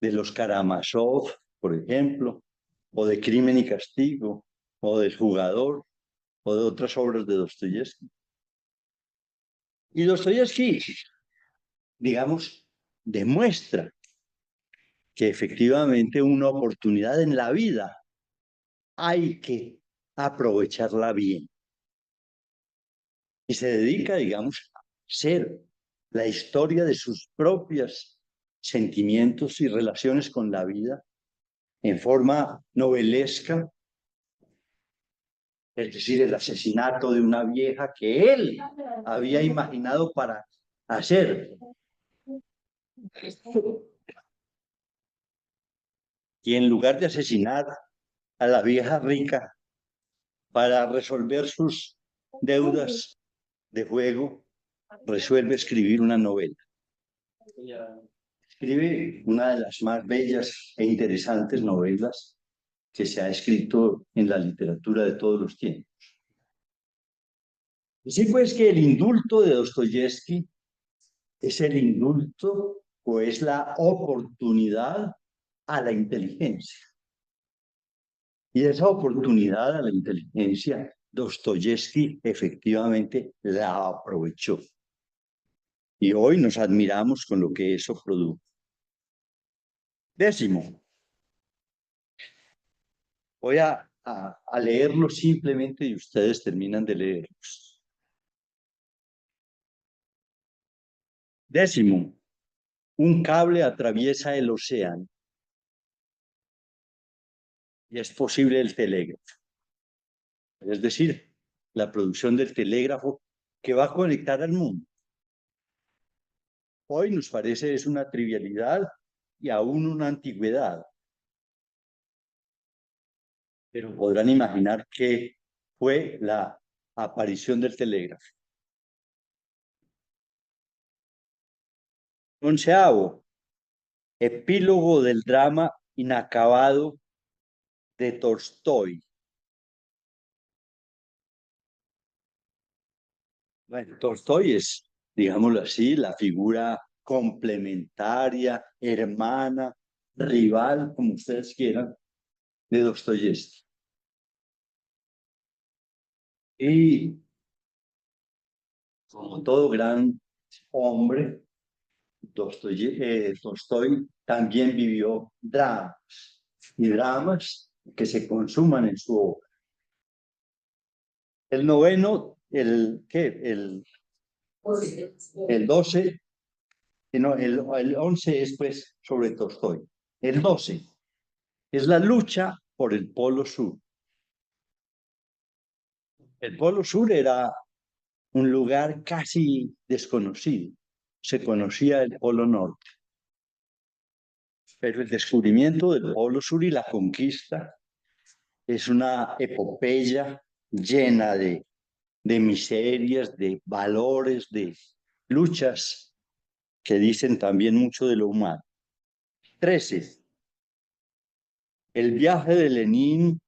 los Karamazov, por ejemplo, o de Crimen y Castigo, o del Jugador, o de otras obras de Dostoyevski. Y Dostoyevski, digamos, demuestra que efectivamente una oportunidad en la vida hay que aprovecharla bien. Y se dedica, digamos, a ser la historia de sus propios sentimientos y relaciones con la vida en forma novelesca, es decir, el asesinato de una vieja que él había imaginado para hacer. Y en lugar de asesinar a la vieja rica para resolver sus deudas de juego, resuelve escribir una novela. Escribe una de las más bellas e interesantes novelas que se ha escrito en la literatura de todos los tiempos. Así pues que el indulto de Dostoyevski es el indulto o es la oportunidad a la inteligencia. Y esa oportunidad a la inteligencia, Dostoyevsky efectivamente la aprovechó. Y hoy nos admiramos con lo que eso produjo. Décimo, voy a leerlo simplemente y ustedes terminan de leerlos. Décimo, un cable atraviesa el océano y es posible el telégrafo. Es decir, la producción del telégrafo que va a conectar al mundo. Hoy nos parece es una trivialidad y aún una antigüedad. Pero podrán imaginar que fue la aparición del telégrafo. Onceavo, epílogo del drama inacabado de Tolstói. Bueno, Tolstói es, digámoslo así, la figura complementaria, hermana, rival, como ustedes quieran, de Dostoyevsky. Y como todo gran hombre, Tolstói también vivió dramas y dramas que se consuman en su obra. El noveno, el 12, no, el 11 es pues sobre Tolstói. El 12 es la lucha por el Polo Sur. El Polo Sur era un lugar casi desconocido. Se conocía el Polo Norte. Pero el descubrimiento del Polo Sur y la conquista es una epopeya llena de miserias, de valores, de luchas que dicen también mucho de lo humano. 13. El viaje de Lenin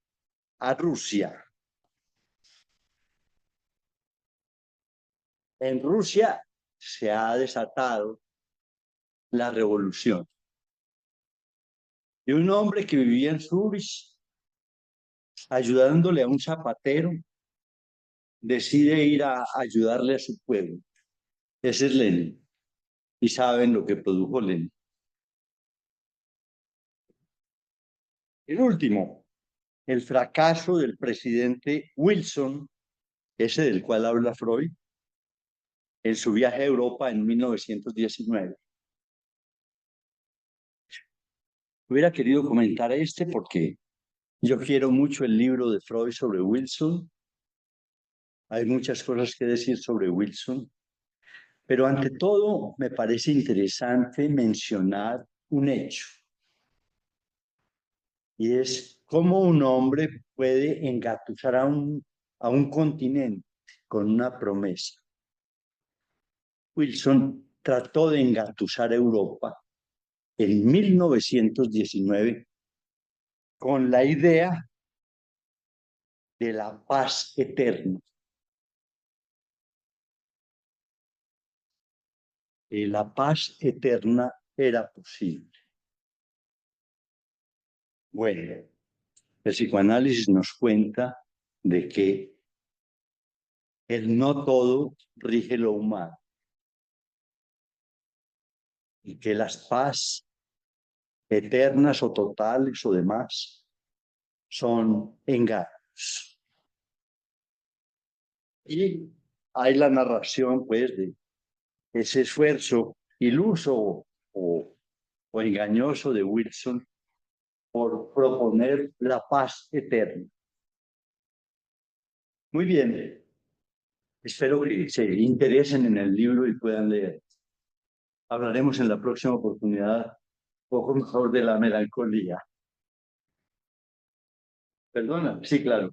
a Rusia. En Rusia se ha desatado la revolución. Y un hombre que vivía en Zurich, ayudándole a un zapatero, decide ir a ayudarle a su pueblo. Ese es Lenin. Y saben lo que produjo Lenin. El último, el fracaso del presidente Wilson, ese del cual habla Freud, en su viaje a Europa en 1919. Hubiera querido comentar este porque yo quiero mucho el libro de Freud sobre Wilson. Hay muchas cosas que decir sobre Wilson, pero ante todo me parece interesante mencionar un hecho, y es cómo un hombre puede engatusar a un continente con una promesa. Wilson trató de engatusar a Europa en 1919 con la idea de la paz eterna. Y la paz eterna era posible. Bueno, el psicoanálisis nos cuenta de que el no todo rige lo humano y que las paz eternas o totales o demás son engaños. Y hay la narración, pues, de ese esfuerzo iluso o engañoso de Wilson por proponer la paz eterna. Muy bien, espero que se interesen en el libro y puedan leer. Hablaremos en la próxima oportunidad un poco mejor de la melancolía. ¿Perdona? Sí, claro.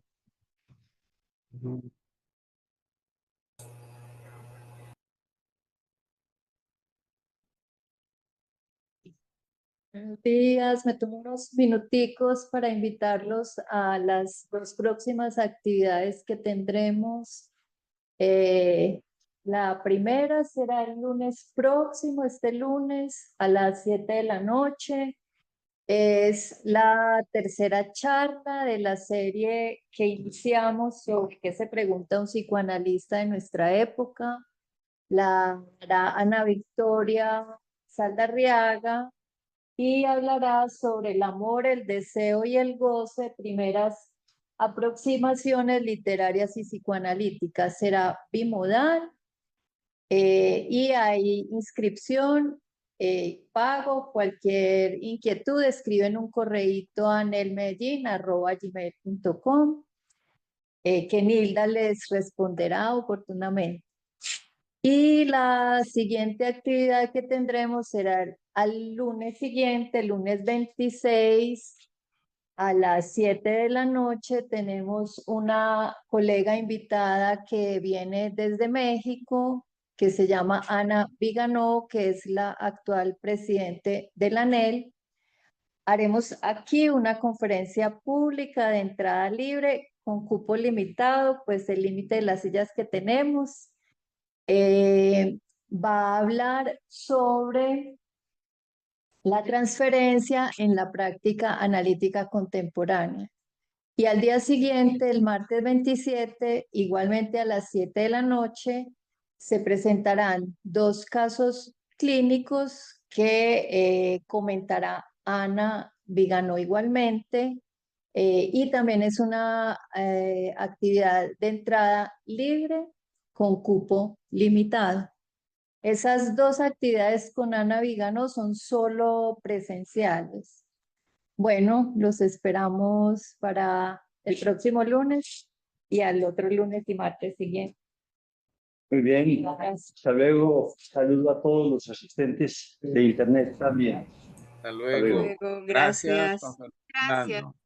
Buenos días, me tomo unos minuticos para invitarlos a las dos próximas actividades que tendremos. La primera será el lunes próximo, este lunes a las 7 de la noche. Es la tercera charla de la serie que iniciamos sobre qué se pregunta un psicoanalista de nuestra época. La hará Ana Victoria Saldarriaga y hablará sobre el amor, el deseo y el goce, primeras aproximaciones literarias y psicoanalíticas. Será bimodal y hay inscripción, pago. Cualquier inquietud, escriben un correíto a nelmedellin@gmail.com, que Nilda les responderá oportunamente. Y la siguiente actividad que tendremos será al lunes siguiente, el lunes 26, a las 7 de la noche. Tenemos una colega invitada que viene desde México, que se llama Ana Viganó, que es la actual presidente de la ANEL. Haremos aquí una conferencia pública de entrada libre con cupo limitado, pues el límite de las sillas que tenemos. Va a hablar sobre la transferencia en la práctica analítica contemporánea. Y al día siguiente, el martes 27, igualmente a las 7 de la noche, se presentarán 2 casos clínicos que comentará Ana Viganó igualmente. Y también es una actividad de entrada libre con cupo limitado. Esas 2 actividades con Ana Viganó son solo presenciales. Bueno, los esperamos para el próximo lunes y al otro lunes y martes siguiente. Muy bien, Gracias. hasta luego. Saludo a todos los asistentes de internet también. Hasta luego. luego. Luego, Gracias, gracias. Juan Fernando. Gracias.